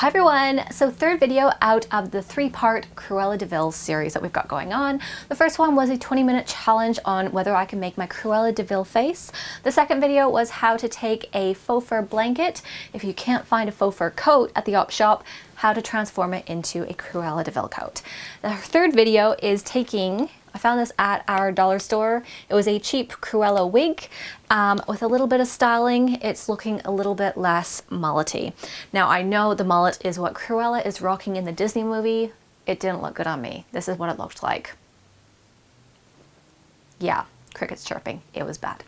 Hi everyone! So third video out of the three-part Cruella De Vil series that we've got going on. The first one was a 20-minute challenge on whether I can make my Cruella De Vil face. The second video was how to take a faux fur blanket, if you can't find a faux fur coat at the op shop, how to transform it into a Cruella De Vil coat. The third video is I found this at our dollar store. It was a cheap Cruella wig with a little bit of styling. It's looking a little bit less mullety. Now I know the mullet is what Cruella is rocking in the Disney movie. It didn't look good on me. This is what it looked like. Yeah, crickets chirping. It was bad.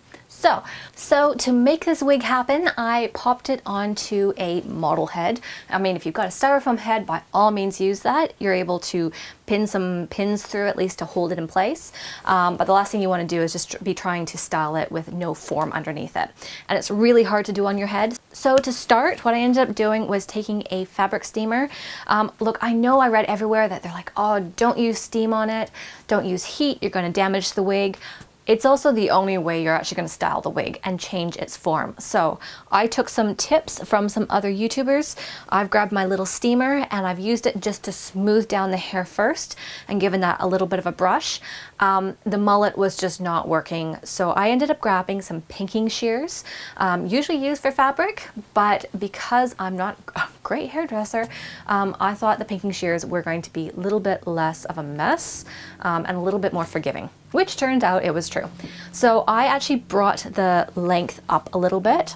So to make this wig happen, I popped it onto a model head. I mean, if you've got a styrofoam head, by all means use that. You're able to pin some pins through at least to hold it in place. But the last thing you want to do is just be trying to style it with no form underneath it. And it's really hard to do on your head. So to start, what I ended up doing was taking a fabric steamer. Look, I know I read everywhere that they're like, oh, don't use steam on it. Don't use heat. You're going to damage the wig. It's also the only way you're actually going to style the wig and change its form. So I took some tips from some other YouTubers. I've grabbed my little steamer and I've used it just to smooth down the hair first and given that a little bit of a brush. The mullet was just not working. So I ended up grabbing some pinking shears, usually used for fabric, but because I'm not a great hairdresser, I thought the pinking shears were going to be a little bit less of a mess and a little bit more forgiving, which turned out it was true. So I actually brought the length up a little bit.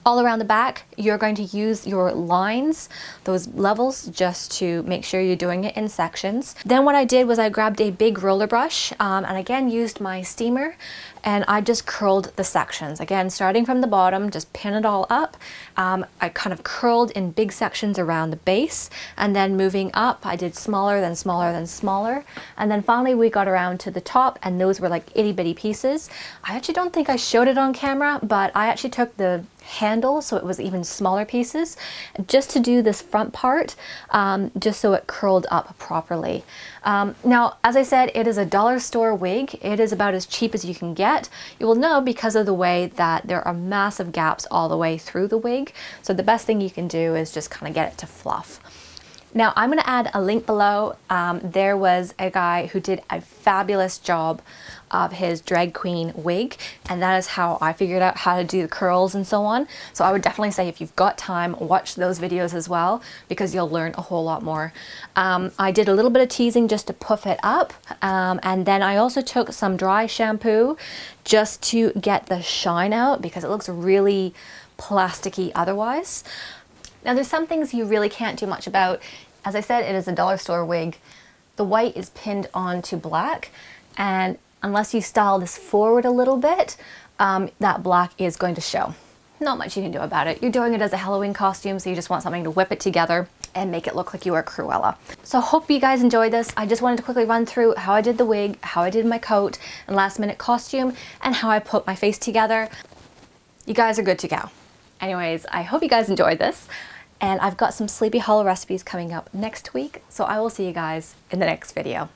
All around the back, you're going to use your lines, those levels, just to make sure you're doing it in sections. Then what I did was I grabbed a big roller brush and again used my steamer and I just curled the sections. Again, starting from the bottom, just pin it all up. I kind of curled in big sections around the base and then moving up, I did smaller, then smaller, then smaller. And then finally we got around to the top and those were like itty bitty pieces. I actually don't think I showed it on camera, but I actually took the handle so it was even smaller pieces just to do this front part, just so it curled up properly. Now, as I said, it is a dollar store wig. It is about as cheap as you can get. You will know because of the way that there are massive gaps all the way through the wig. So the best thing you can do is just kind of get it to fluff. Now I'm going to add a link below. There was a guy who did a fabulous job of his drag queen wig, and that is how I figured out how to do the curls and so on. So I would definitely say if you've got time, watch those videos as well, because you'll learn a whole lot more. I did a little bit of teasing just to puff it up, and then I also took some dry shampoo just to get the shine out because it looks really plasticky otherwise. Now there's some things you really can't do much about. As I said, it is a dollar store wig. The white is pinned onto black, and unless you style this forward a little bit, that black is going to show. Not much you can do about it. You're doing it as a Halloween costume, so you just want something to whip it together and make it look like you are Cruella. So hope you guys enjoyed this. I just wanted to quickly run through how I did the wig, how I did my coat and last minute costume, and how I put my face together. You guys are good to go. Anyways, I hope you guys enjoyed this, and I've got some Sleepy Hollow recipes coming up next week, so I will see you guys in the next video.